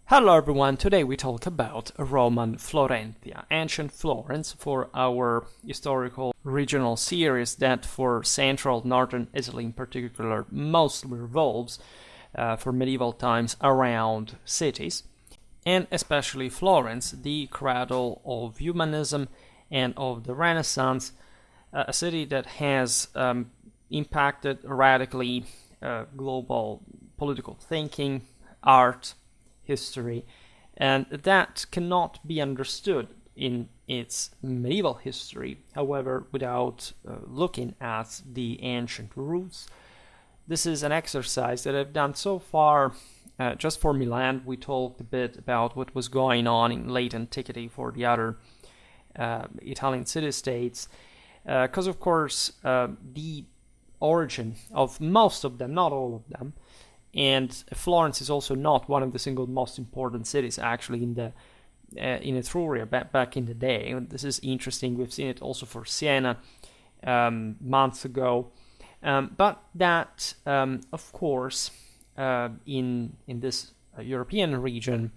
Hello everyone, today we talk about Roman Florentia, ancient Florence, for our historical regional series that for central northern Italy in particular mostly revolves for medieval times around cities, and especially Florence, the cradle of humanism and of the Renaissance, a city that has impacted radically global political thinking, art, history, and that cannot be understood in its medieval history, however, without looking at the ancient roots. This is an exercise that I've done so far just for Milan. We talked a bit about what was going on in late antiquity for the other Italian city-states, because of course the origin of most of them, not all of them, and Florence is also not one of the single most important cities actually in Etruria back in the day. And this is interesting. We've seen it also for Siena months ago, but that of course in this European region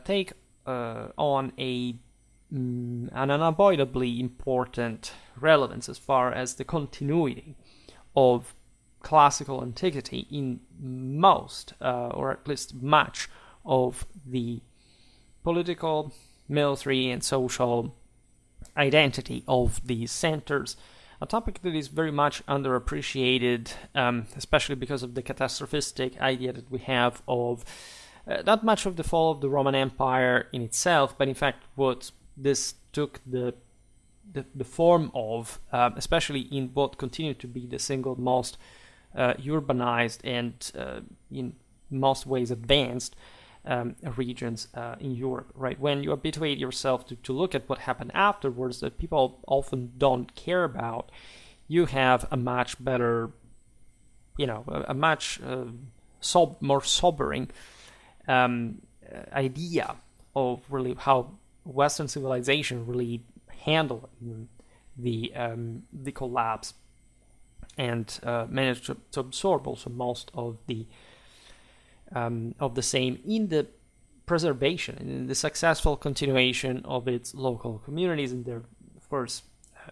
take on an unavoidably important relevance as far as the continuity of classical antiquity in most, or at least much, of the political, military, and social identity of these centers. A topic that is very much underappreciated, especially because of the catastrophistic idea that we have of not much of the fall of the Roman Empire in itself, but in fact what this took the form of, especially in what continued to be the single most urbanized and in most ways advanced regions in Europe, right? When you habituate yourself to look at what happened afterwards that people often don't care about, you have a much better, a much more sobering idea of really how Western civilization really handled the collapse and managed to absorb also most of the same in the preservation and in the successful continuation of its local communities and their, of course,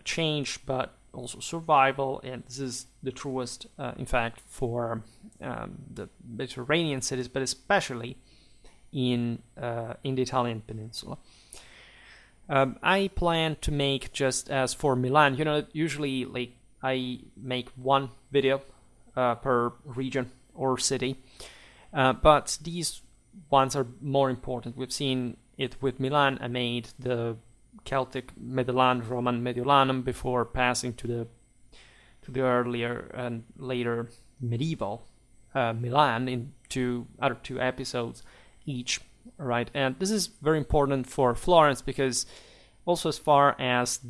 change, but also survival. And this is the truest, in fact, for the Mediterranean cities, but especially in the Italian peninsula. I plan to make, just as for Milan, usually I make one video per region or city, but these ones are more important. We've seen it with Milan. I made the Celtic Mediolanum, Roman Mediolanum, before passing to the earlier and later medieval Milan in two episodes each, right? And this is very important for Florence because also as far as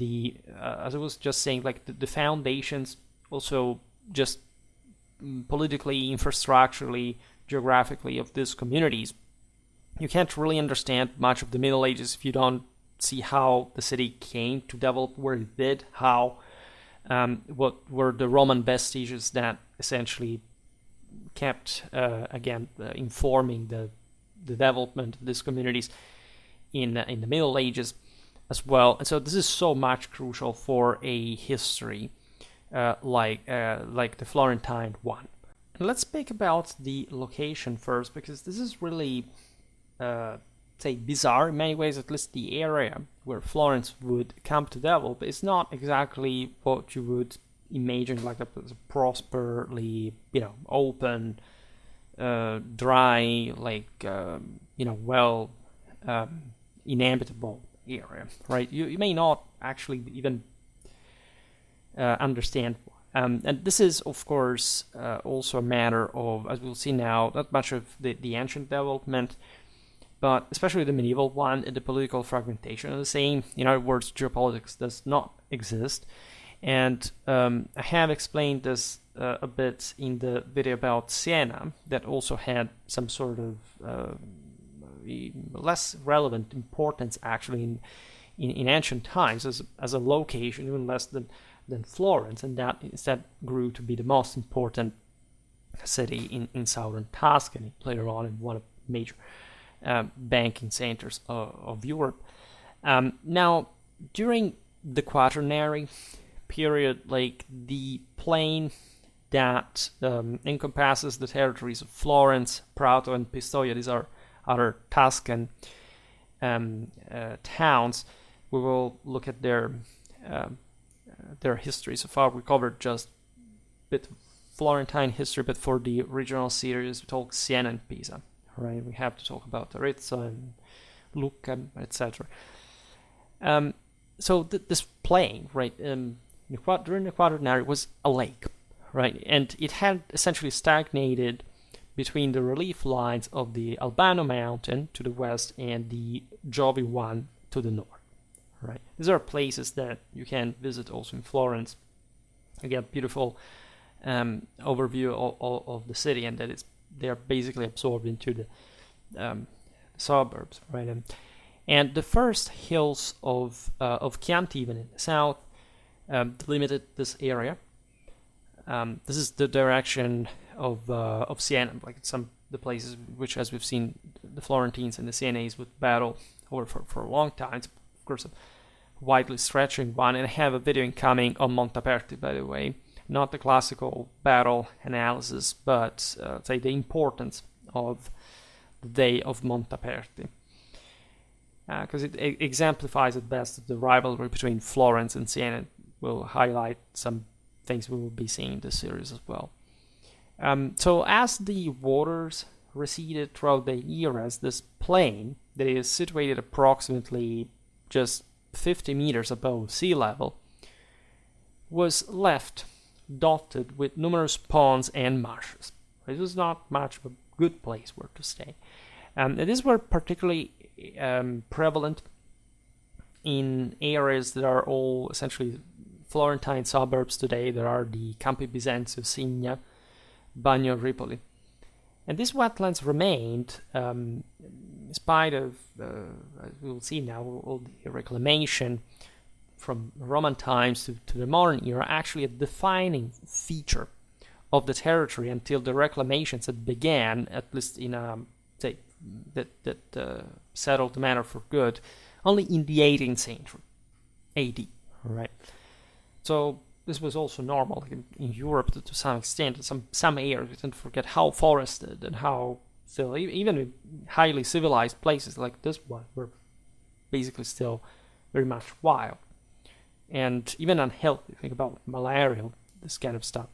as I was just saying, like the foundations, also just politically, infrastructurally, geographically of these communities, you can't really understand much of the Middle Ages if you don't see how the city came to develop where it did, what were the Roman vestiges that essentially kept, informing the development of these communities in the Middle Ages as well. And so this is so much crucial for a history like the Florentine one. And let's speak about the location first, because this is really bizarre in many ways. At least the area where Florence would come to develop is not exactly what you would imagine, like a prosperly open, dry, well inhabitable area, right? You may not actually even understand. And this is, of course, also a matter of, as we'll see now, not much of the ancient development, but especially the medieval one, and the political fragmentation of the same. In other words, geopolitics does not exist. And I have explained this a bit in the video about Siena, that also had some sort of less relevant importance actually in ancient times as a location, even less than Florence, and that instead grew to be the most important city in southern Tuscany later on, and one of major banking centers of Europe. Now, during the Quaternary period, like the plain that encompasses the territories of Florence, Prato, and Pistoia, these are other Tuscan towns. We will look at their history. So far, we covered just a bit of Florentine history, but for the original series, we talk Siena and Pisa. Right? We have to talk about Arezzo and Lucca, etc. So this plain, right, during the Quaternary was a lake, right, and it had essentially stagnated between the relief lines of the Albano mountain to the west and the Giovi one to the north, right. These are places that you can visit also in Florence. You get a beautiful overview of the city, and that they are basically absorbed into the suburbs, right. And the first hills of Chianti, even in the south, delimited this area. This is the direction of Siena, like the places which, as we've seen, the Florentines and the Sienese would battle over for a long time. It's, of course, a widely stretching one, and I have a video incoming on Montaperti, by the way. Not the classical battle analysis, but say the importance of the day of Montaperti. Because it exemplifies at best the rivalry between Florence and Siena. Will highlight some things we will be seeing in this series as well. So as the waters receded throughout the eras, this plain that is situated approximately just 50 meters above sea level was left dotted with numerous ponds and marshes. It was not much of a good place where to stay. And these were particularly prevalent in areas that are all essentially Florentine suburbs today. There are the Campi Bisenzio, Signa, Bagno, Ripoli. And these wetlands remained, in spite of, as we will see now, all the reclamation from Roman times to the modern era, actually a defining feature of the territory until the reclamations that began, at least in a, say, that settled the matter for good, only in the 18th century, AD, right? So this was also normal in Europe to some extent. Some areas, we tend to forget how forested and how still, even in highly civilized places like this one, were basically still very much wild and even unhealthy. Think about malaria, this kind of stuff.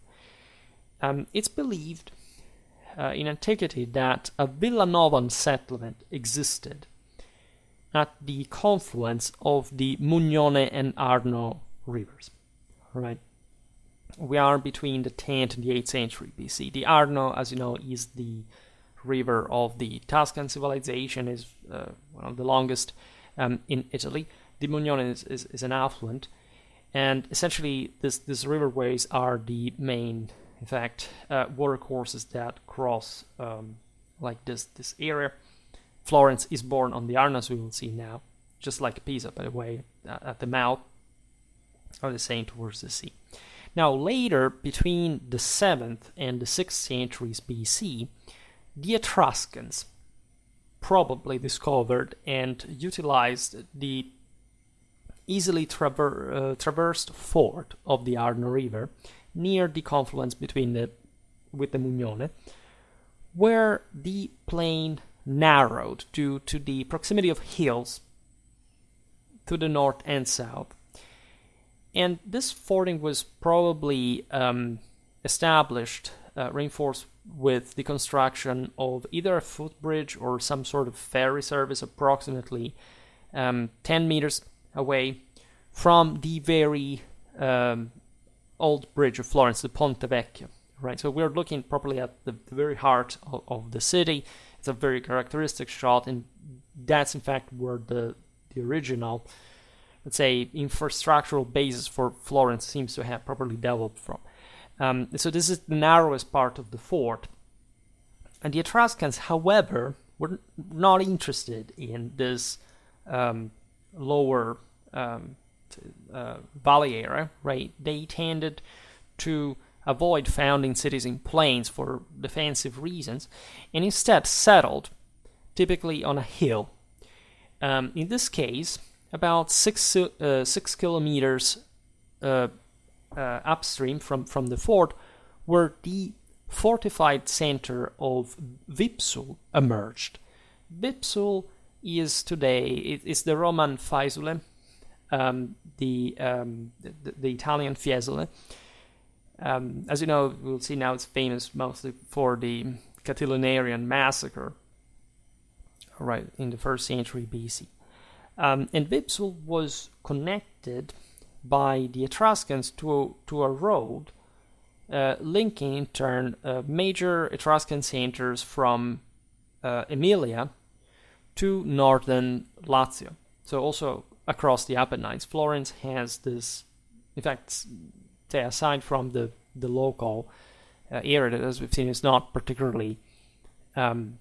It's believed in antiquity that a Villanovan settlement existed at the confluence of the Mugnone and Arno rivers. Right, we are between the 10th and the 8th century BC. The Arno, as you know, is the river of the Tuscan civilization, is one of the longest in Italy. The Mugnone is an affluent, and essentially these riverways are the main, in fact, water courses that cross like this area. Florence is born on the Arno, as we will see now, just like Pisa, by the way, at the mouth of the Seine towards the sea. Now, later, between the 7th and the 6th centuries BC, the Etruscans probably discovered and utilized the easily traversed ford of the Arno River near the confluence with the Mugnone, where the plain narrowed due to the proximity of hills to the north and south. And this fording was probably established, reinforced with the construction of either a footbridge or some sort of ferry service approximately 10 meters away from the very old bridge of Florence, the Ponte Vecchio. Right, so we're looking properly at the very heart of the city. It's a very characteristic shot, and that's in fact where the original, let's say, infrastructural basis for Florence seems to have properly developed from. So this is the narrowest part of the fort. And the Etruscans, however, were not interested in this lower valley area, right? They tended to avoid founding cities in plains for defensive reasons, and instead settled typically on a hill. In this case, about 6 kilometers upstream from the fort, where the fortified center of Vipsul emerged. Vipsul is today is the Roman Faesule, the Italian Fiesole. As you know, we'll see now it's famous mostly for the Catilinarian massacre, right, in the 1st century BC. And Vipsul was connected by the Etruscans to a road linking in turn major Etruscan centers from Emilia to northern Lazio. So also across the Apennines. Florence has this, in fact, aside from the local area that, as we've seen, is not particularly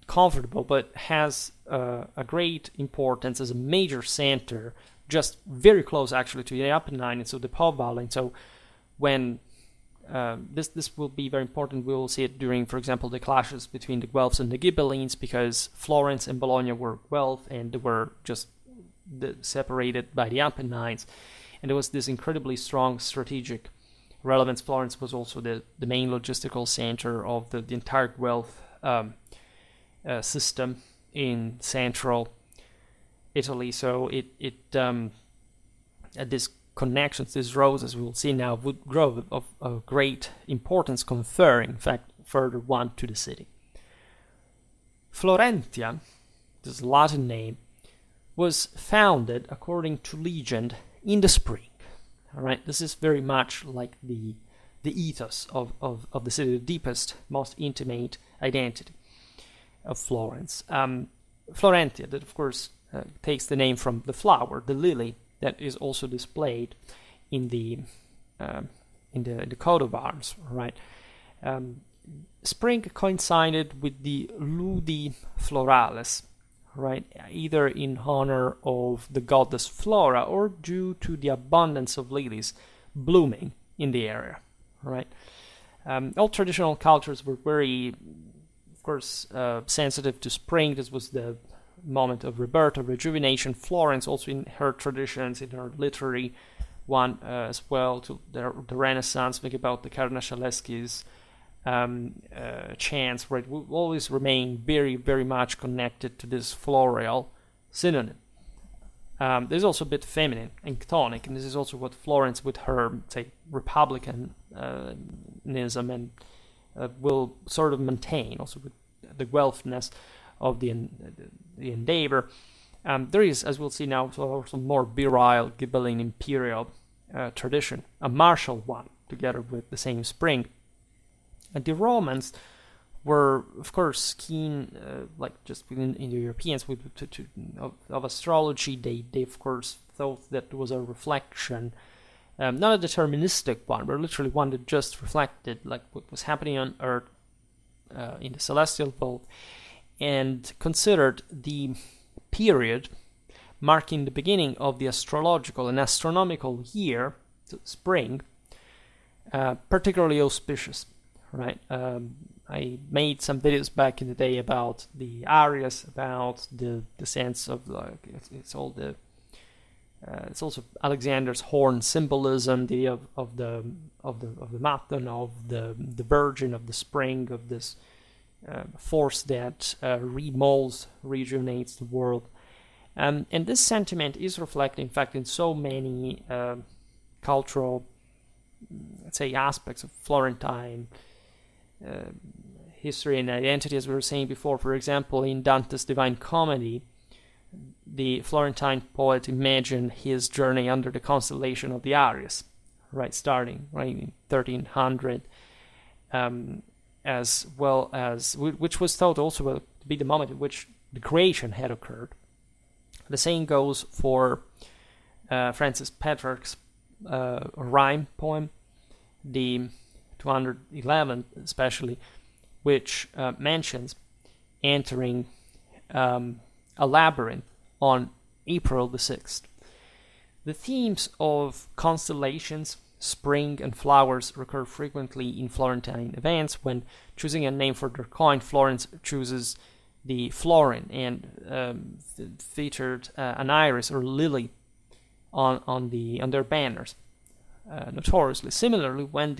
comfortable, but has a great importance as a major center, just very close actually to the Apennine and so the Po Valley. And so when this will be very important, we will see it during, for example, the clashes between the Guelphs and the Ghibellines, because Florence and Bologna were Guelph and they were just separated by the Apennines, and there was this incredibly strong strategic relevance. Florence was also the main logistical center of the entire Guelph system in central Italy. So this connections, these roads, as we will see now, would grow of great importance, conferring, in fact, further one to the city. Florentia, this Latin name, was founded, according to legend, in the spring. All right, this is very much like the ethos of the city, the deepest, most intimate identity of Florence. Florentia, that of course takes the name from the flower, the lily, that is also displayed in the coat of arms. Right, spring coincided with the Ludi Florales, right, either in honor of the goddess Flora or due to the abundance of lilies blooming in the area, right. All traditional cultures were very, of course, sensitive to spring. This was the moment of rebirth, of rejuvenation. Florence, also in her traditions, in her literary one as well, to the Renaissance, think about the Carnascialeschi's chants, where it will always remain very, very much connected to this floral synonym. There's also a bit feminine and chthonic, and this is also what Florence, with her, say, republicanism and will sort of maintain, also with the Guelphness of the endeavor. There is, as we'll see now, also more virile Ghibelline imperial tradition, a martial one, together with the same spring. And the Romans were, of course, keen, like just in the Europeans, of astrology. They of course thought that was a reflection, not a deterministic one, but literally one that just reflected like what was happening on Earth in the celestial vault, and considered the period marking the beginning of the astrological and astronomical year, spring, particularly auspicious. Right, I made some videos back in the day about the Arias, about the sense of like it's also Alexander's horn symbolism, the idea of the Maton, of the Virgin, of the spring, of this force that remolds, rejuvenates the world, and this sentiment is reflected, in fact, in so many cultural, let's say, aspects of Florentine history and identity, as we were saying before. For example, in Dante's Divine Comedy, the Florentine poet imagined his journey under the constellation of the Aries, right, starting right in 1300, as well as, which was thought also to be the moment at which the creation had occurred. The same goes for Francis Petrarch's rhyme poem, the 211 especially, which mentions entering a labyrinth on April the 6th. The themes of constellations, spring, and flowers recur frequently in Florentine events. When choosing a name for their coin, Florence chooses the florin, and featured an iris or lily on their banners. Notoriously. Similarly, when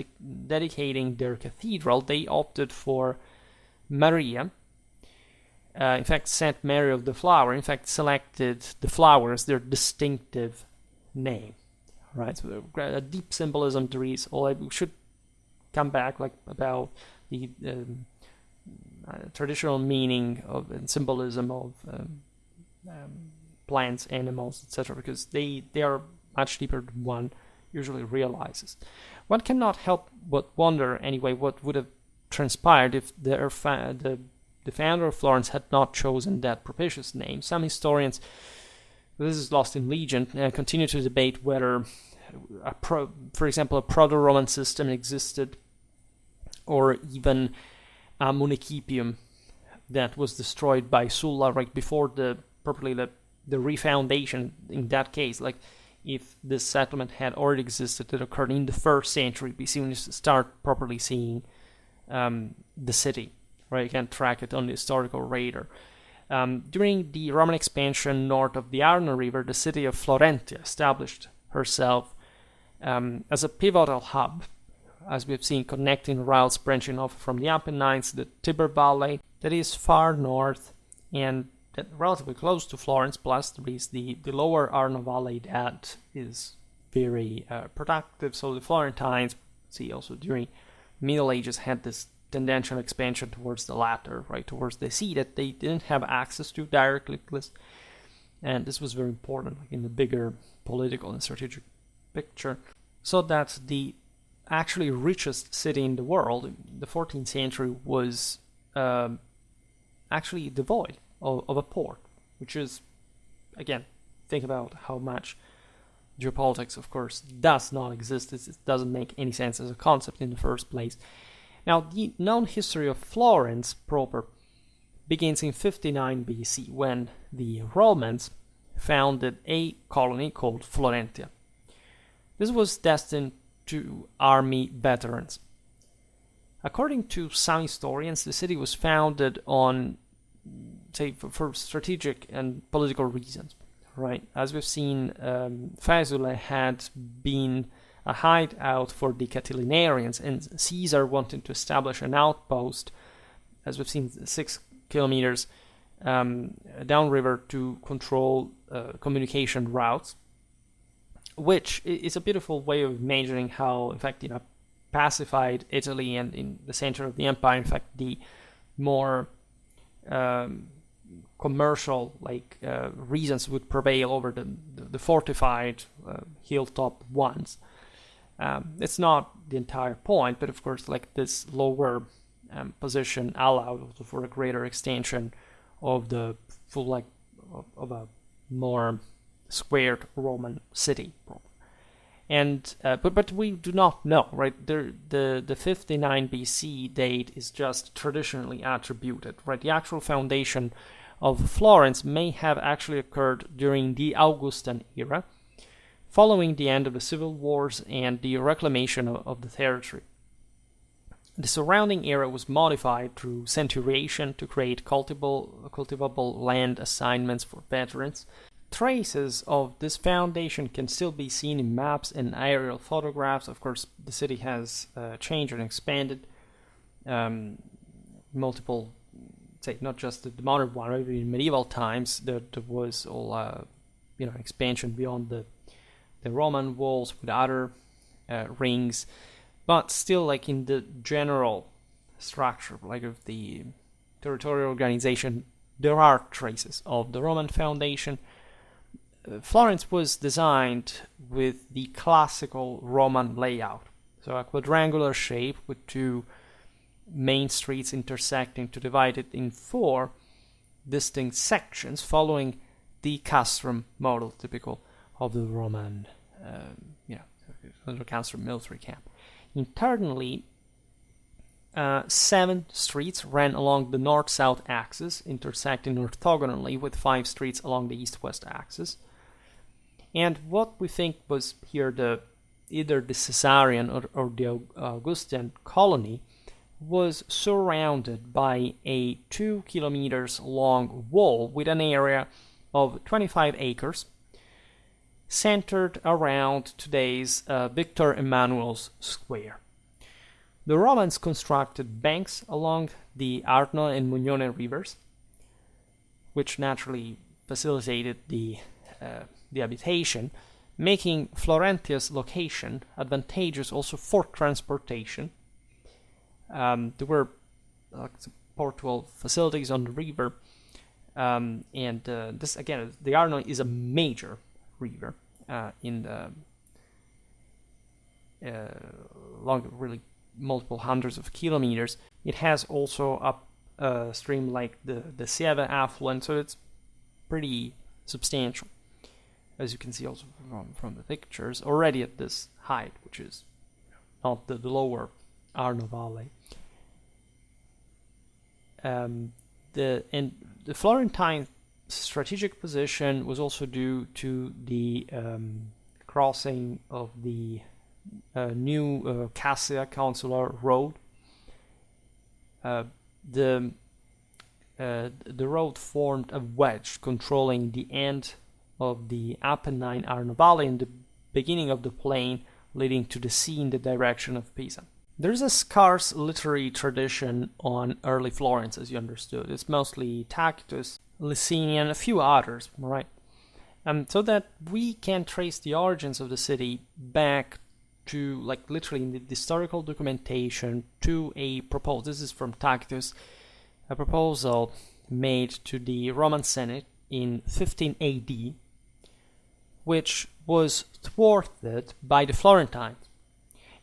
dedicating their cathedral, they opted for Maria. In fact, Saint Mary of the Flower, in fact, selected the flower as their distinctive name. Right, so a deep symbolism there is. We should come back about the traditional meaning of and symbolism of plants, animals, etc., because they are much deeper than one usually realizes. One cannot help but wonder, anyway, what would have transpired if the founder of Florence had not chosen that propitious name. Some historians, this is lost in legend, continue to debate whether, for example, a proto-Roman system existed, or even a municipium that was destroyed by Sulla right before the refoundation. In that case, if this settlement had already existed, it occurred in the 1st century BC, when you start properly seeing the city, right? You can track it on the historical radar. During the Roman expansion north of the Arno River, the city of Florentia established herself as a pivotal hub, as we've seen, connecting routes branching off from the Apennines to the Tiber Valley, that is far north and relatively close to Florence. Plus, there is the lower Arno Valley that is very productive. So the Florentines, see, also during Middle Ages, had this tendential expansion towards the latter, right, towards the sea that they didn't have access to directly. And this was very important in the bigger political and strategic picture. So that the actually richest city in the world in the 14th century was actually devoid of a port, which is, again, think about how much geopolitics, of course, does not exist. It doesn't make any sense as a concept in the first place. Now, the known history of Florence proper begins in 59 BC, when the Romans founded a colony called Florentia. This was destined to army veterans. According to some historians, the city was founded on, say, for strategic and political reasons, right? As we've seen, Faesulae had been a hideout for the Catilinarians, and Caesar wanted to establish an outpost, as we've seen, 6 kilometers downriver to control communication routes, which is a beautiful way of imagining how, in fact, pacified Italy and in the center of the empire, in fact, the more commercial reasons would prevail over the fortified hilltop ones. It's not the entire point, but of course, this lower position allowed for a greater extension of the full of a more squared Roman city. And but we do not know, right? The 59 BC date is just traditionally attributed, right? The actual foundation of Florence may have actually occurred during the Augustan era, following the end of the civil wars and the reclamation of the territory. The surrounding area was modified through centuriation to create cultivable land assignments for veterans. Traces of this foundation can still be seen in maps and aerial photographs. Of course, the city has changed and expanded. Multiple, say, not just the modern one, even in medieval times, there was all expansion beyond the Roman walls with other rings, but still, in the general structure, of the territorial organization, there are traces of the Roman foundation. Florence was designed with the classical Roman layout, so a quadrangular shape with 2 main streets intersecting to divide it in 4 distinct sections, following the castrum model typical of the Roman, castrum military camp. Internally, 7 streets ran along the north-south axis, intersecting orthogonally with 5 streets along the east-west axis. And what we think was here either the Caesarian or the Augustan colony was surrounded by a 2 kilometers long wall with an area of 25 acres, centered around today's Victor Emmanuel's Square. The Romans constructed banks along the Arno and Mugnone rivers, which naturally facilitated the habitation, making Florentia's location advantageous also for transportation. There were portual facilities on the river, and this again, the Arno is a major river in the long, really multiple hundreds of kilometers. It has also a stream like the Sieve affluent, so it's pretty substantial, as you can see also from the pictures, already at this height, which is not the lower Arno Valley. The Florentine strategic position was also due to the crossing of the new Cassia Consular Road. The road formed a wedge controlling the end of the Apennine Arno Valley and the beginning of the plain leading to the sea in the direction of Pisa. There is a scarce literary tradition on early Florence, as you understood. It's mostly Tacitus, Licinian, a few others, right? So that we can trace the origins of the city back to, like, literally in the historical documentation, to a proposal. This is from Tacitus, a proposal made to the Roman Senate in 15 AD, which was thwarted by the Florentines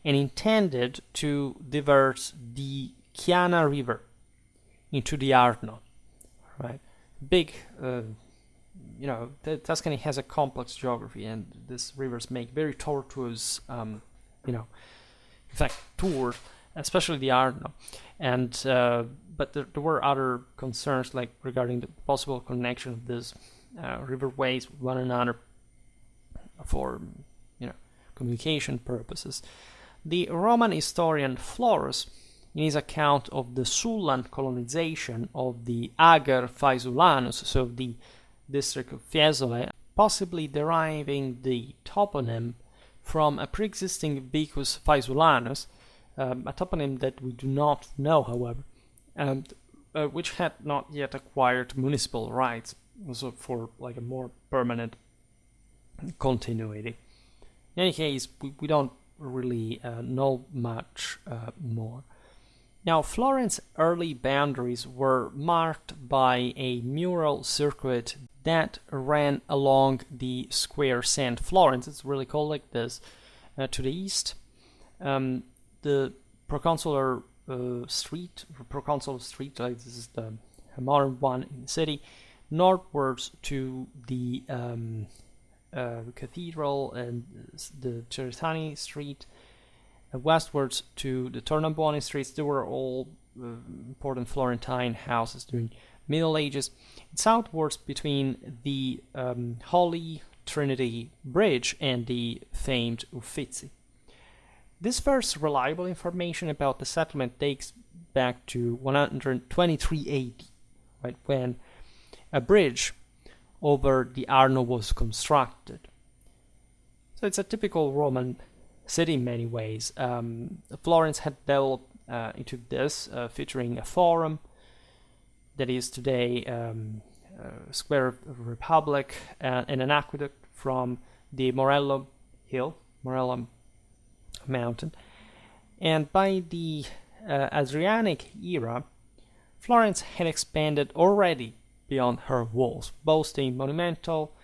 and intended to divert the Chiana River into the Arno, right? Big, Tuscany has a complex geography, and these rivers make very tortuous, in fact, tours, especially the Arno. And but there were other concerns, like regarding the possible connection of these riverways with one another for, communication purposes. The Roman historian Florence, in his account of the Sullan colonization of the Ager Faesulanus, so the district of Fiesole, possibly deriving the toponym from a pre-existing Vicus Faesulanus, a toponym that we do not know, however, and which had not yet acquired municipal rights, also for like a more permanent continuity. In any case, we don't really know much more. Now, Florence's early boundaries were marked by a mural circuit that ran along the square St. Florence. It's really called like this. To the east, the Proconsular Street, like this is the modern one in the city, northwards to the Cathedral and the Cerretani Street, westwards to the Tornabuoni Streets. They were all important Florentine houses during Middle Ages. Southwards between the Holy Trinity Bridge and the famed Uffizi. This first reliable information about the settlement dates back to 123 AD, right, when a bridge over the Arno was constructed. So it's a typical Roman city in many ways. Florence had developed into this, featuring a forum that is today Square of Republic, and an aqueduct from the Morello Mountain. And by the Adriatic era, Florence had expanded already beyond her walls, boasting monumental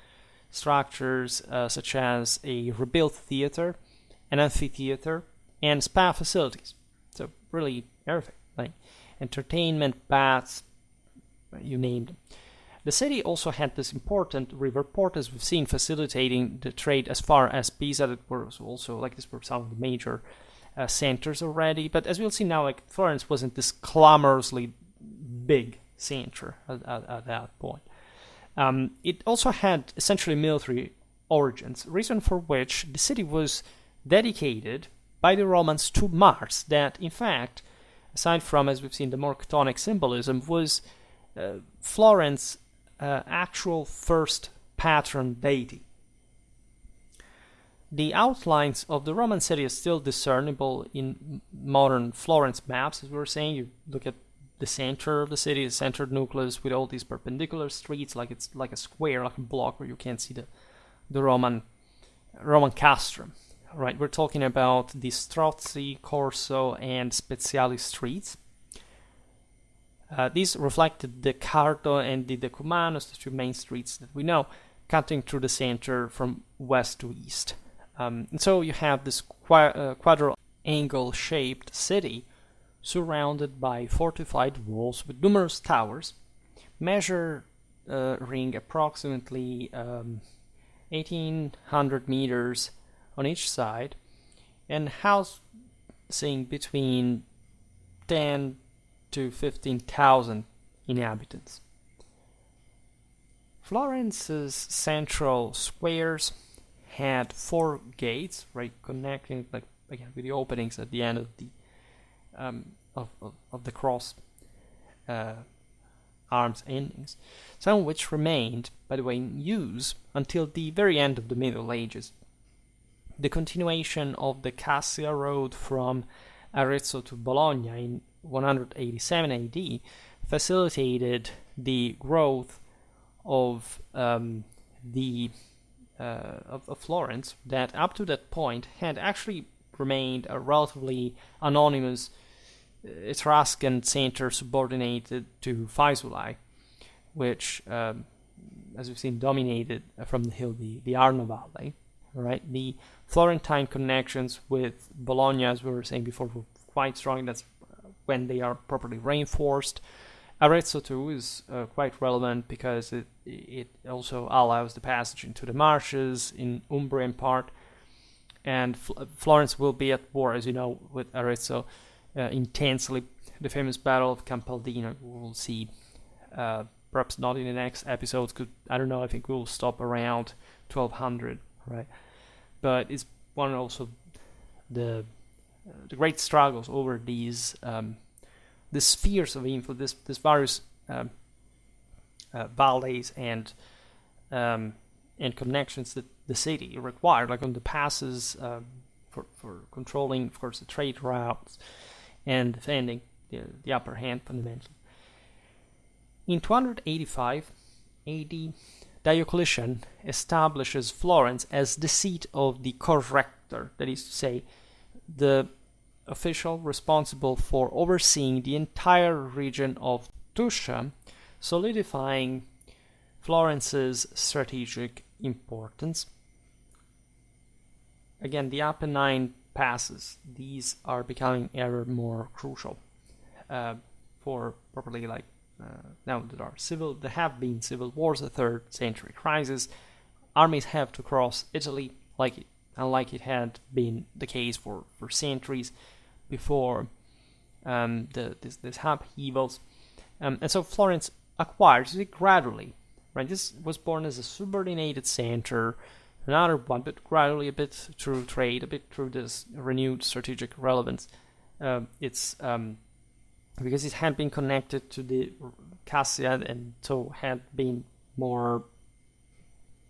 structures such as a rebuilt theater, an amphitheater, and spa facilities. So really everything, like entertainment, baths, you name them. The city also had this important river port, as we've seen, facilitating the trade as far as Pisa. That was also, like, this were some of the major centers already. But as we'll see now, like, Florence wasn't this clamorously big center at that point. It also had essentially military origins, reason for which the city was dedicated by the Romans to Mars, that in fact aside from, as we've seen, the more Chthonic symbolism, was Florence actual first patron deity. The outlines of the Roman city are still discernible in modern Florence maps. As we were saying, you look at the center of the city, the centered nucleus with all these perpendicular streets, like it's like a square, like a block where you can't see the Roman castrum. Right, we're talking about the Strozzi, Corso, and Speziali streets. These reflected the Cardo and the Decumanus, the two main streets that we know, cutting through the center from west to east. And so you have this quadrangle-shaped city surrounded by fortified walls with numerous towers, measuring approximately 1,800 meters on each side, and housing between 10 to 15,000 inhabitants. Florence's central squares had 4 gates, right, connecting, like again, with the openings at the end of the of the cross arms endings, some of which remained, by the way, in use until the very end of the Middle Ages. The continuation of the Cassia road from Arezzo to Bologna in 187 AD facilitated the growth of Florence, that up to that point had actually remained a relatively anonymous Etruscan center subordinated to Faesulae, which, as we've seen, dominated from the hill the Arno Valley. Right, the Florentine connections with Bologna, as we were saying before, were quite strong. That's when they are properly reinforced. Arezzo too is quite relevant because it also allows the passage into the marshes in Umbria in part, and Florence will be at war, as you know, with Arezzo intensely. The famous Battle of Campaldino, we'll see, perhaps not in the next episodes. I don't know. I think we'll stop around 1200, right? But it's one also the great struggles over these the spheres of influence, this various valleys and connections that the city required, like on the passes for controlling, of course, the trade routes and defending the upper hand fundamentally. In 285 AD, Diocletian establishes Florence as the seat of the corrector, that is to say, the official responsible for overseeing the entire region of Tuscia, solidifying Florence's strategic importance. Again, the Apennine passes, these are becoming ever more crucial for properly, like, now there have been civil wars, a 3rd century crisis. Armies have to cross Italy, unlike it had been the case for centuries before these upheavals. And so Florence acquires it gradually. Right, this was born as a subordinated center, another one, but gradually, a bit through trade, a bit through this renewed strategic relevance. It's because it had been connected to the Cassia and so had been more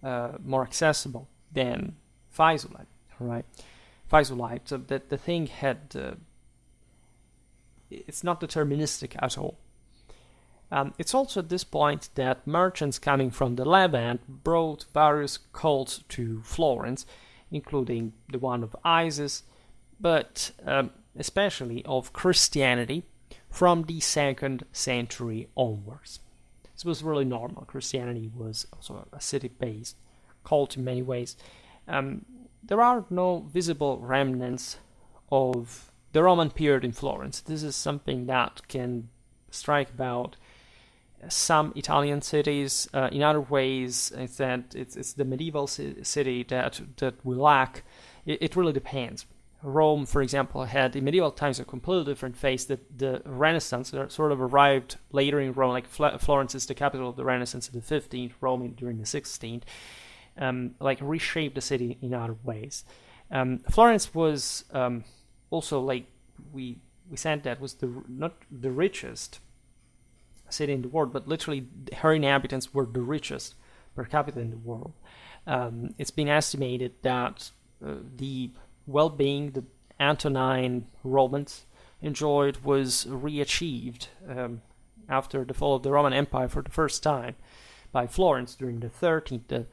accessible than Faesulae, right? Faesulae, so that the thing had it's not deterministic at all. It's also at this point that merchants coming from the Levant brought various cults to Florence, including the one of Isis, but especially of Christianity from the 2nd century onwards. This was really normal. Christianity was also a city-based cult in many ways. There are no visible remnants of the Roman period in Florence. This is something that can strike about some Italian cities. In other ways, it's that it's the medieval city that we lack. It really depends. Rome, for example, had in medieval times a completely different face. That the Renaissance sort of arrived later in Rome. Like Florence is the capital of the Renaissance in the 15th, Rome during the 16th. Reshaped the city in other ways. Florence was also, like we we said that was not the richest city in the world, but literally her inhabitants were the richest per capita in the world. It's been estimated that the well-being the Antonine Romans enjoyed was re-achieved after the fall of the Roman Empire for the first time by Florence during the 13th,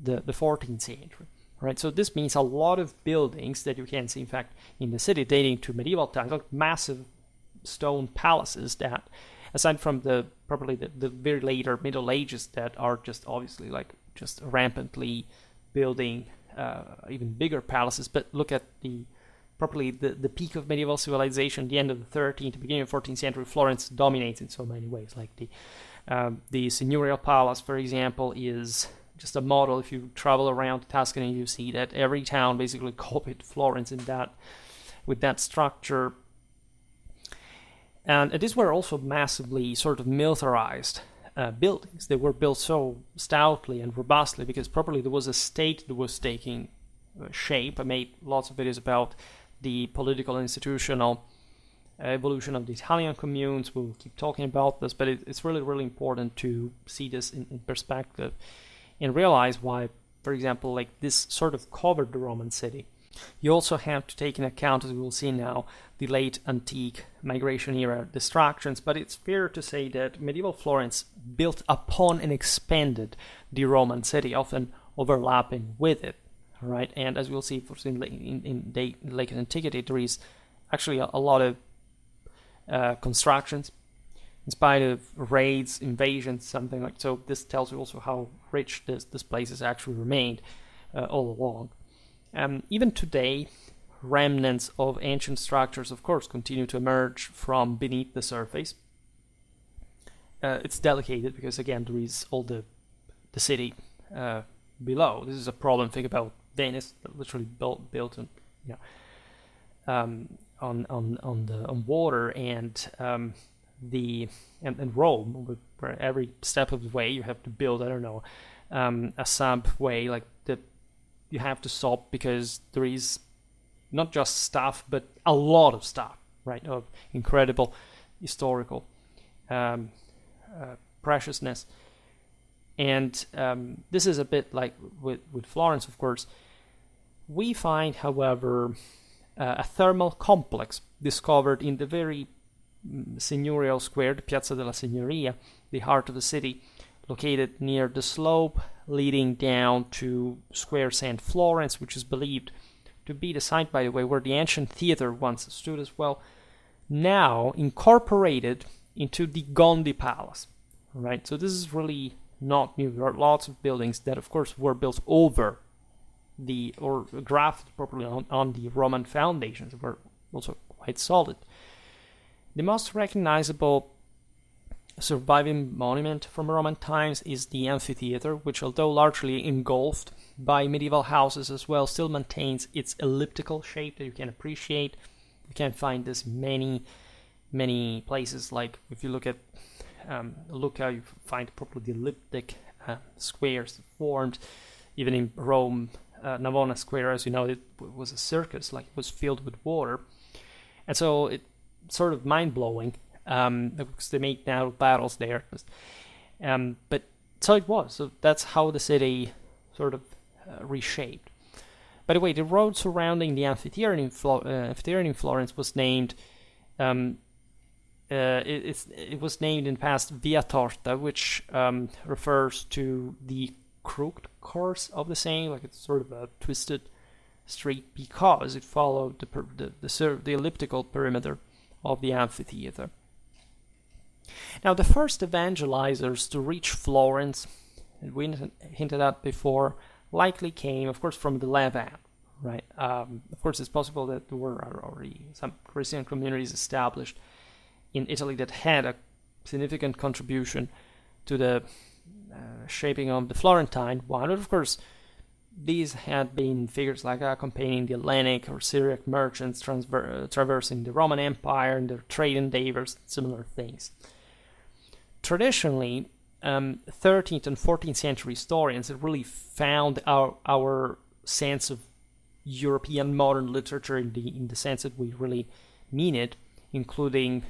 the 14th century. Right, so this means a lot of buildings that you can see, in fact, in the city dating to medieval times, like massive stone palaces that, aside from probably the very later Middle Ages that are just obviously like just rampantly building even bigger palaces. But look at the peak of medieval civilization, the end of the 13th, beginning of 14th century. Florence dominates in so many ways. Like the Signorial Palace, for example, is just a model. If you travel around Tuscany, you see that every town basically copied Florence with that structure. And these were also massively sort of militarized buildings. They were built so stoutly and robustly because probably there was a state that was taking shape. I made lots of videos about the political and institutional evolution of the Italian communes. We'll keep talking about this, but it's really, really important to see this in perspective and realize why, for example, like this sort of covered the Roman city. You also have to take into account, as we will see now, the late antique migration era distractions, but it's fair to say that medieval Florence built upon and expanded the Roman city, often overlapping with it, right? And as we'll see in late antiquity, there is actually a lot of constructions, in spite of raids, invasions, something like so. This tells you also how rich this place has actually remained all along. Even today, remnants of ancient structures, of course, continue to emerge from beneath the surface. It's delicate because, again, there is all the city below. This is a problem. Think about Venice, literally built on water, and Rome, where every step of the way you have to build, I don't know, a subway like you have to stop because there is not just stuff, but a lot of stuff, right, of incredible historical preciousness. And this is a bit like with Florence, of course. We find, however, a thermal complex discovered in the very seigneurial square, the Piazza della Signoria, the heart of the city, located near the slope leading down to Square St. Florence, which is believed to be the site, by the way, where the ancient theater once stood as well, now incorporated into the Gondi Palace, right? So this is really not new. There are lots of buildings that, of course, were built over or grafted properly on the Roman foundations, that were also quite solid. The most recognizable surviving monument from Roman times is the amphitheater, which, although largely engulfed by medieval houses as well, still maintains its elliptical shape that you can appreciate. You can find this many places. Like if you look at Lucca, you find probably the elliptic squares formed. Even in Rome, Navona Square, as you know, it was a circus, like it was filled with water, and so it's sort of mind-blowing. Because they make now battles there, but so it was. So that's how the city sort of reshaped. By the way, the road surrounding the amphitheater in Florence was named. It was named in the past Via Torta, which refers to the crooked course of the same, like it's sort of a twisted street, because it followed the elliptical perimeter of the amphitheater. Now, the first evangelizers to reach Florence, and we hinted at before, likely came, of course, from the Levant, right? Of course, it's possible that there were already some Christian communities established in Italy that had a significant contribution to the shaping of the Florentine one. But of course, these had been figures like accompanying the Hellenic or Syriac merchants traversing the Roman Empire and their trade endeavors, similar things. Traditionally, 13th and 14th century historians have really found our sense of European modern literature in the sense that we really mean it including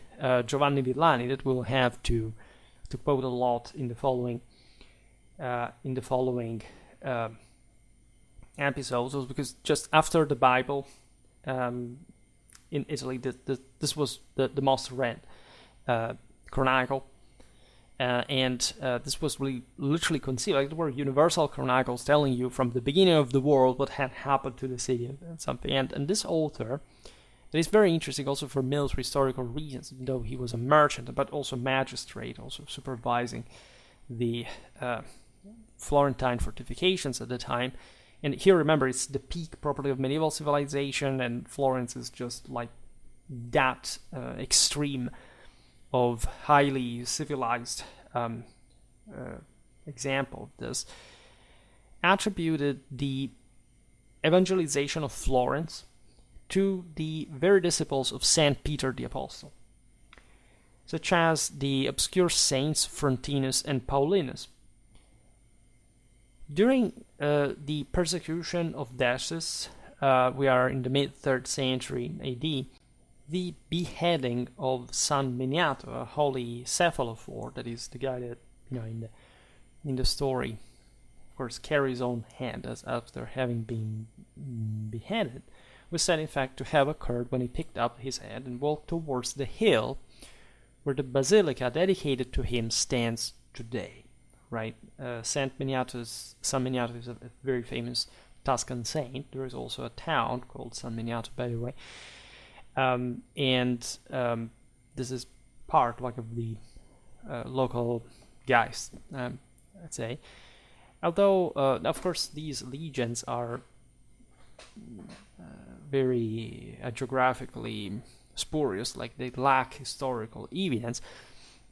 Giovanni Villani, that we'll have to quote a lot in the following episodes, was because just after the Bible, in Italy, this was the most read chronicle, and this was really literally conceived. Like, there were universal chronicles telling you from the beginning of the world what had happened to the city and something. And this author, that is very interesting also for military historical reasons, even though he was a merchant, but also magistrate, also supervising the Florentine fortifications at the time. And here, remember, it's the peak properly of medieval civilization, and Florence is just like that extreme of highly civilized example of this. Attributed the evangelization of Florence to the very disciples of Saint Peter the Apostle, such as the obscure saints Frontinus and Paulinus. During the persecution of Decius, we are in the mid-3rd century AD, the beheading of San Miniato, a holy cephalophore, that is the guy that, in the story, of course, carries his own head as after having been beheaded, was said in fact to have occurred when he picked up his head and walked towards the hill where the basilica dedicated to him stands today. Right, San Miniato is a very famous Tuscan saint. There is also a town called San Miniato, by the way, and this is part of the local Geist, I'd say. Although, of course, these legends are very geographically spurious, like they lack historical evidence.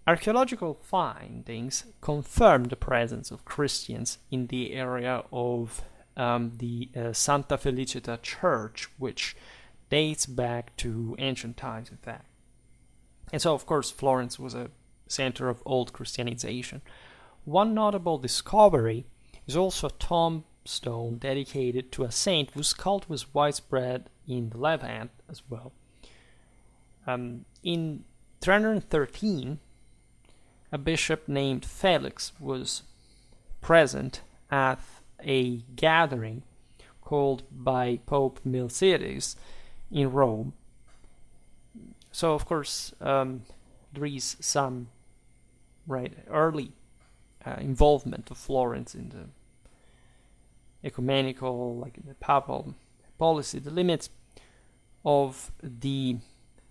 Archaeological findings confirm the presence of Christians in the area of the Santa Felicita Church, which dates back to ancient times, in fact. And so, of course, Florence was a center of old Christianization. One notable discovery is also a tombstone dedicated to a saint whose cult was widespread in the Levant as well. In 313, a bishop named Felix was present at a gathering called by Pope Milceres in Rome. So, of course, there is some early involvement of Florence in the ecumenical, like in the papal policy. The limits of the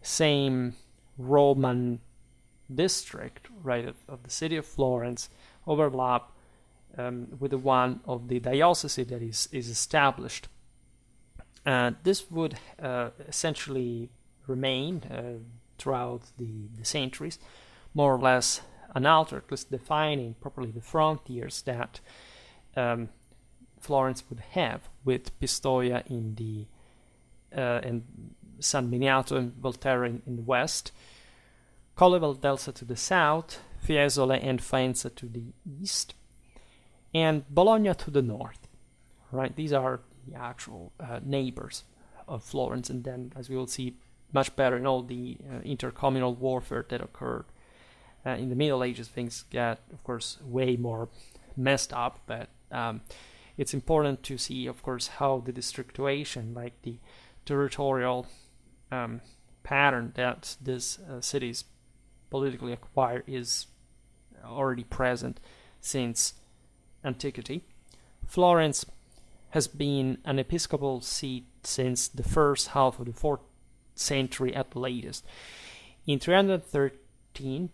same Roman district, of the city of Florence overlap with the one of the diocese that is established. This would essentially remain throughout the centuries, more or less unaltered, at least defining properly the frontiers that Florence would have, with Pistoia in the and San Miniato and Volterra in the west, Colle Valdelsa to the south, Fiesole and Faenza to the east, and Bologna to the north. Right, these are the actual neighbors of Florence, and then, as we will see much better in all the intercommunal warfare that occurred in the Middle Ages, things get, of course, way more messed up, but it's important to see, of course, how the districtuation, like the territorial pattern that these cities politically acquire, is already present since antiquity. Florence has been an episcopal seat since the first half of the 4th century at the latest. In 313,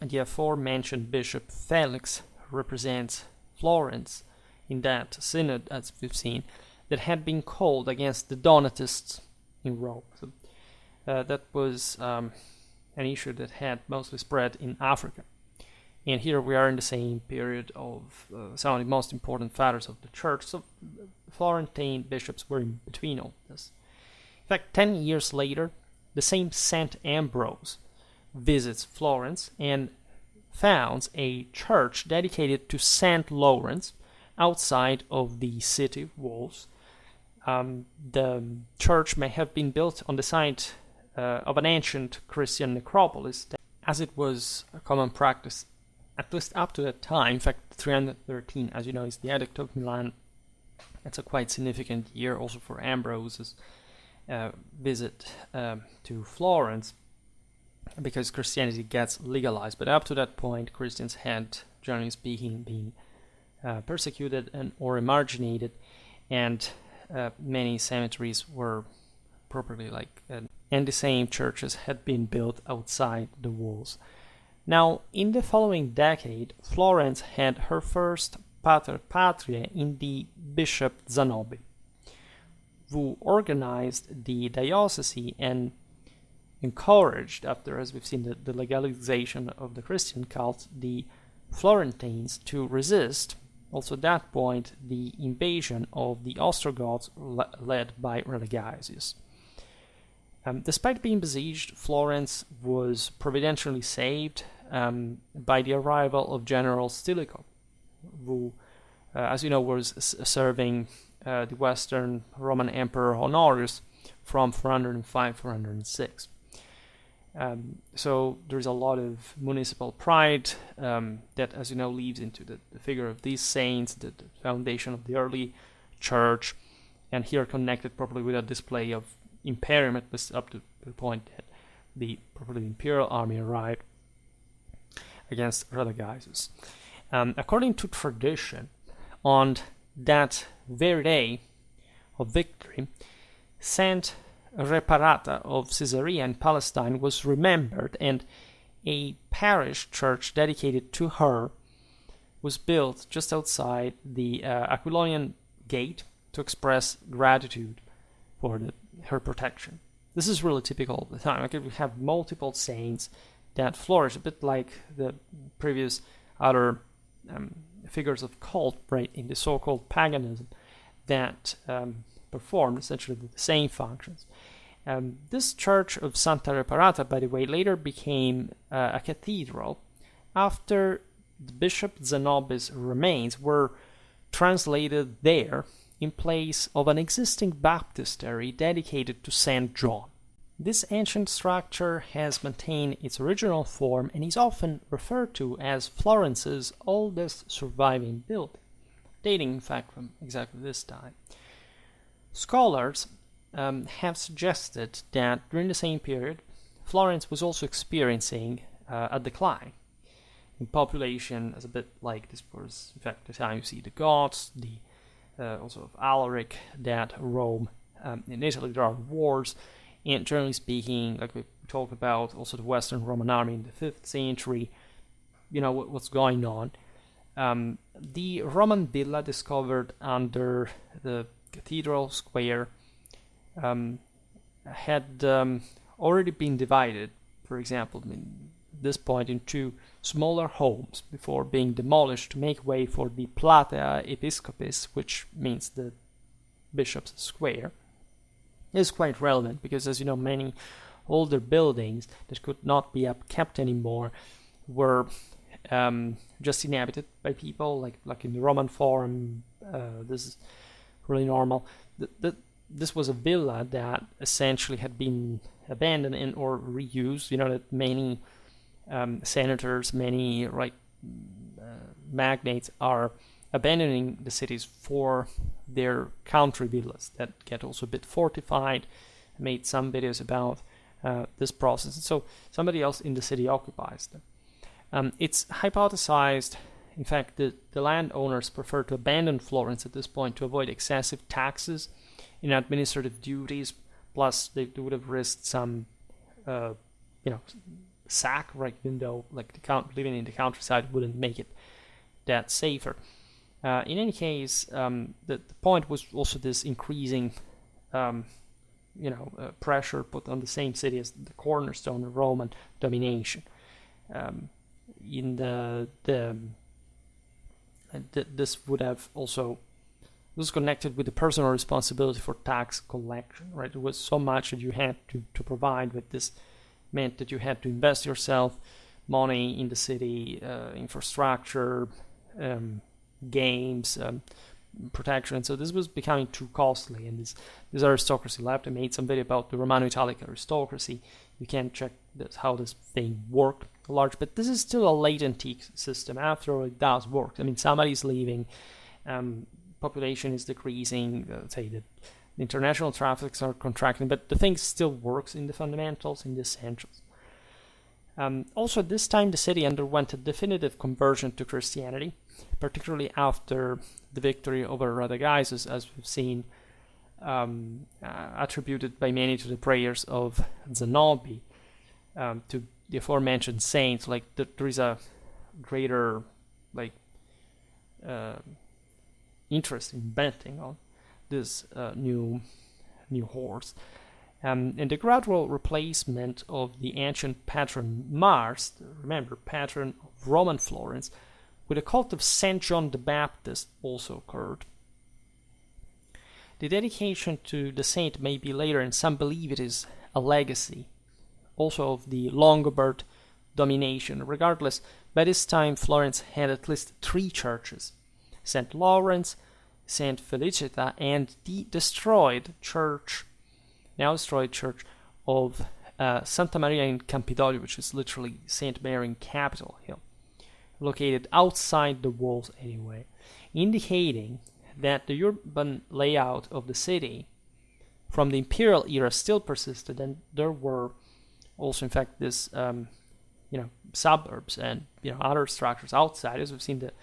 the aforementioned Bishop Felix represents Florence in that synod, as we've seen, that had been called against the Donatists in Rome. So, that was an issue that had mostly spread in Africa. And here we are in the same period of some of the most important fathers of the church. So Florentine bishops were in between all this. In fact, 10 years later, the same Saint Ambrose visits Florence and founds a church dedicated to Saint Lawrence outside of the city walls. The church may have been built on the site of an ancient Christian necropolis, as it was a common practice, at least up to that time. In fact, 313, as you know, is the Edict of Milan. That's a quite significant year also for Ambrose's visit to Florence, because Christianity gets legalized. But up to that point, Christians had, generally speaking, been persecuted and or marginated, and many cemeteries were properly and the same churches had been built outside the walls. Now, in the following decade, Florence had her first pater patriae in the Bishop Zanobi, who organized the diocese and encouraged, after, as we've seen, the legalization of the Christian cult, the Florentines to resist, also at that point, the invasion of the Ostrogoths led by Radagaisus. Despite being besieged, Florence was providentially saved by the arrival of General Stilicho, who, as you know, was serving the Western Roman Emperor Honorius from 405-406. So there's a lot of municipal pride that, as you know, leads into the figure of these saints, the foundation of the early church, and here connected properly with a display of imperium up to the point that the imperial army arrived against Radagaisus. According to tradition, on that very day of victory, Saint Reparata of Caesarea in Palestine was remembered, and a parish church dedicated to her was built just outside the Aquilonian gate to express gratitude for her protection. This is really typical of the time. We have multiple saints that flourish, a bit like the previous other figures of cult, right, in the so-called paganism that performed essentially the same functions. This church of Santa Reparata, by the way, later became a cathedral after the Bishop Zanobi's remains were translated there in place of an existing baptistry dedicated to St. John. This ancient structure has maintained its original form and is often referred to as Florence's oldest surviving building, dating in fact from exactly this time. Scholars have suggested that during the same period, Florence was also experiencing a decline in population, as a bit like this was in fact the time you see the Goths, also of Alaric, that Rome. In Italy there are wars, and generally speaking, like we talked about, also the Western Roman army in the 5th century, you know what's going on. The Roman villa discovered under the cathedral square had already been divided, for example, at this point, into smaller homes before being demolished to make way for the Platea Episcopis, which means the bishop's square. Is quite relevant because, as you know, many older buildings that could not be upkept anymore were just inhabited by people, like in the Roman Forum. This is really normal. This was a villa that essentially had been abandoned and or reused. You know that many senators, many magnates are abandoning the cities for their country villas that get also a bit fortified. I made some videos about this process. And so somebody else in the city occupies them. It's hypothesized, in fact, that the landowners prefer to abandon Florence at this point to avoid excessive taxes and administrative duties. Plus, they would have risked some, sack, right? Even though living in the countryside wouldn't make it that safer. In any case, the point was also this increasing, pressure put on the same city as the cornerstone of Roman domination. This would have also was connected with the personal responsibility for tax collection, right? It was so much that you had to provide, but this meant that you had to invest yourself money in the city, infrastructure, games, protection, and so this was becoming too costly, and this aristocracy left. I made some video about the Romano-Italic aristocracy. You can check how this thing worked large, but this is still a late antique system. After all, it does work. I mean, somebody's leaving, population is decreasing, say the international traffics are contracting, but the thing still works in the fundamentals, in the essentials. Also, at this time, the city underwent a definitive conversion to Christianity, particularly after the victory over Radagaisus, as we've seen, attributed by many to the prayers of Zanobi, to the aforementioned saints. Like there is a greater interest in betting on this new horse. And the gradual replacement of the ancient patron Mars, remember, patron of Roman Florence, with a cult of Saint John the Baptist also occurred. The dedication to the saint may be later, and some believe it is a legacy also of the Longobard domination. Regardless, by this time Florence had at least 3 churches: St. Lawrence, St. Felicita, and the now destroyed church of Santa Maria in Campidoglio, which is literally St. Mary in Capitol Hill, located outside the walls anyway, indicating that the urban layout of the city from the imperial era still persisted, and there were also, in fact, this suburbs and other structures outside. As we've seen, the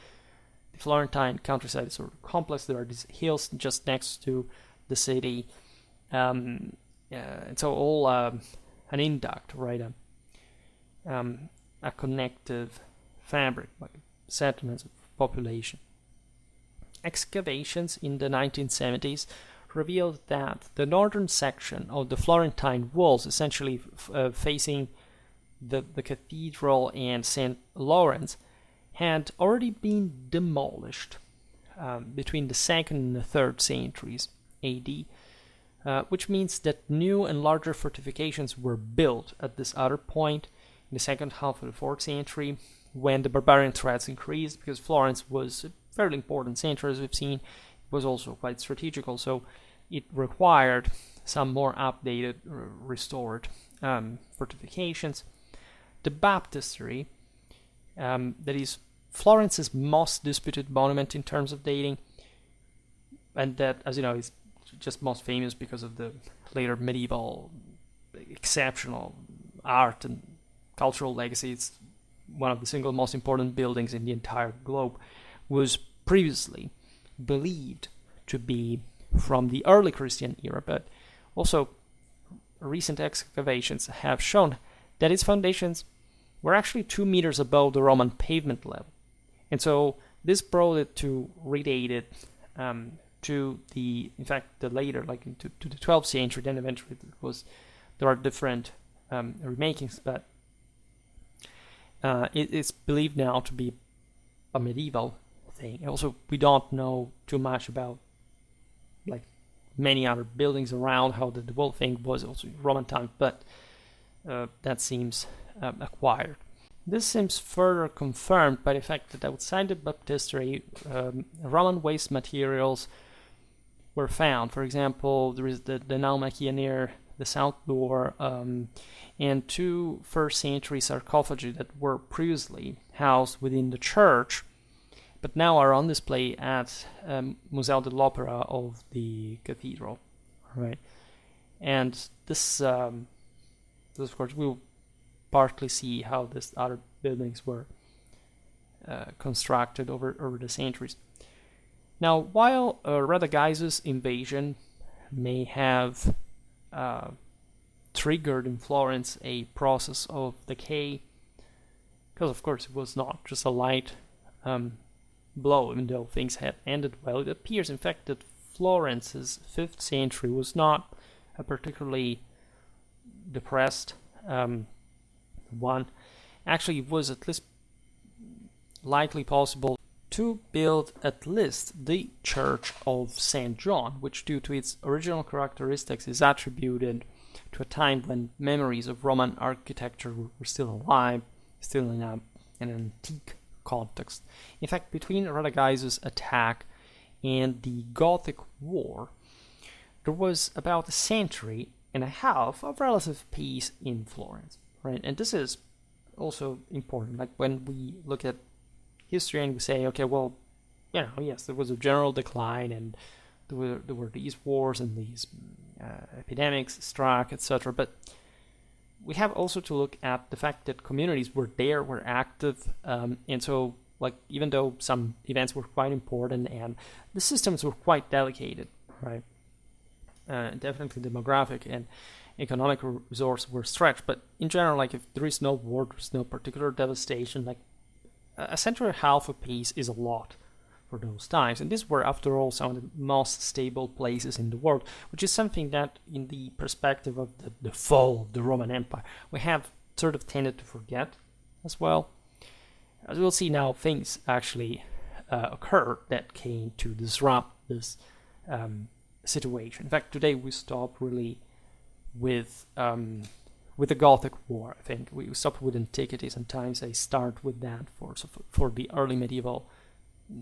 Florentine countryside is sort of complex. There are these hills just next to the city, and so all an induct, right? A connective fabric, like settlements of population. Excavations in the 1970s revealed that the northern section of the Florentine walls, essentially facing the cathedral and St. Lawrence, had already been demolished between the 2nd and the 3rd centuries AD, which means that new and larger fortifications were built at this other point in the second half of the 4th century, when the barbarian threats increased, because Florence was a fairly important center, as we've seen. It was also quite strategical, so it required some more updated, restored fortifications. The baptistry, that is Florence's most disputed monument in terms of dating, and that, as you know, is just most famous because of the later medieval exceptional art and cultural legacy. It's one of the single most important buildings in the entire globe, was previously believed to be from the early Christian era, but also recent excavations have shown that its foundations were actually 2 meters above the Roman pavement level. And so this brought it to redate it to the later, to the 12th century. Then eventually there are different remakings, but it's believed now to be a medieval thing. Also, we don't know too much about many other buildings around, how the whole thing was also Roman time, but that seems acquired. This seems further confirmed by the fact that outside the baptistry, Roman waste materials were found. For example, there is the naumachia near the south door, and 2 first century sarcophagi that were previously housed within the church, but now are on display at Museo dell'Opera of the cathedral, right? And this of course, we'll partly see how these other buildings were constructed over the centuries. Now, while Radagaisus' invasion may have triggered in Florence a process of decay, because of course it was not just a light blow, even though things had ended well, it appears in fact that Florence's 5th century was not a particularly depressed one. Actually, it was at least likely possible to build at least the Church of St. John, which due to its original characteristics is attributed to a time when memories of Roman architecture were still alive, still in an antique context. In fact, between Radagaisus' attack and the Gothic War, there was about a century and a half of relative peace in Florence, right? And this is also important. Like when we look at history and we say, okay, well, yes, there was a general decline, and there were these wars and these epidemics struck, etc. But we have also to look at the fact that communities were there, were active, and so, like, even though some events were quite important and the systems were quite delicate, right? Definitely demographic and economic resources were stretched, but in general, like, if there is no war, there's no particular devastation, like a century and a half of peace is a lot for those times. And these were, after all, some of the most stable places in the world, which is something that, in the perspective of the fall of the Roman Empire, we have sort of tended to forget as well. As we'll see now, things actually occur that came to disrupt this situation. In fact, today we stop really with the Gothic War. I think we stop with antiquity. Sometimes I start with that for the early medieval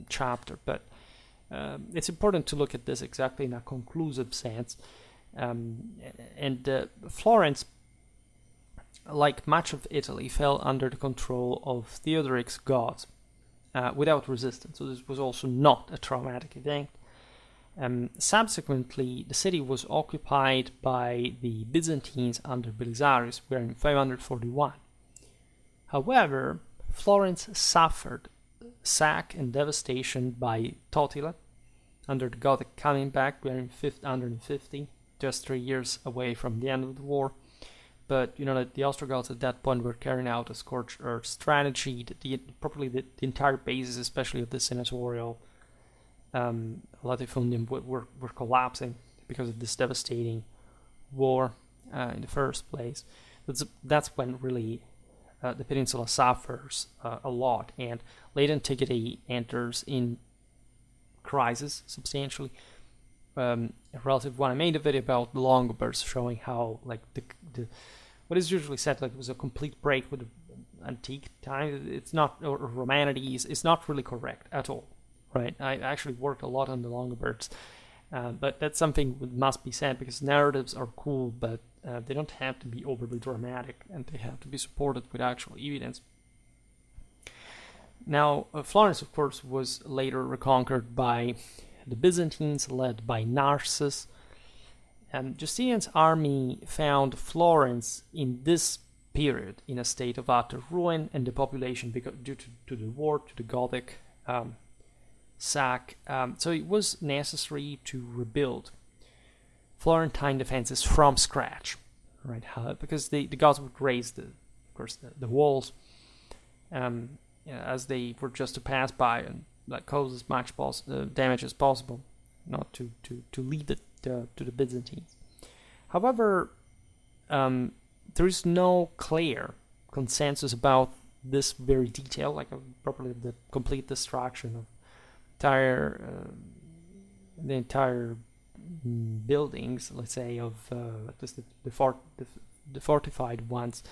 chapter, but it's important to look at this exactly in a conclusive sense. And Florence, like much of Italy, fell under the control of Theodoric's Goths without resistance. So this was also not a traumatic event. Subsequently, the city was occupied by the Byzantines under Belisarius in 541. However, Florence suffered sack and devastation by Totila under the Gothic coming back in 550, just 3 years away from the end of the war. But you know that the Ostrogoths at that point were carrying out a scorched earth strategy. The entire basis, especially of the senatorial latifundium, were collapsing because of this devastating war in the first place. That's when really the peninsula suffers a lot, and late antiquity enters in crisis substantially. A relative one, I made a video about the Longobards, showing how, like, the what is usually said, like, it was a complete break with the antique time. It's not, or Romanities. It's not really correct at all, right? I actually worked a lot on the Longobards, but that's something that must be said, because narratives are cool, but they don't have to be overly dramatic, and they have to be supported with actual evidence. Now, Florence, of course, was later reconquered by the Byzantines, led by Narses. Justinian's army found Florence in this period in a state of utter ruin, and the population, due to the war, to the Gothic sack, so it was necessary to rebuild Florentine defenses from scratch, right? Because the Goths would raise the walls, as they were just to pass by and cause as much damage as possible, not to lead it to the Byzantines. However, there is no clear consensus about this very detail, like probably the complete destruction of the entire buildings, let's say, of the fortified ones.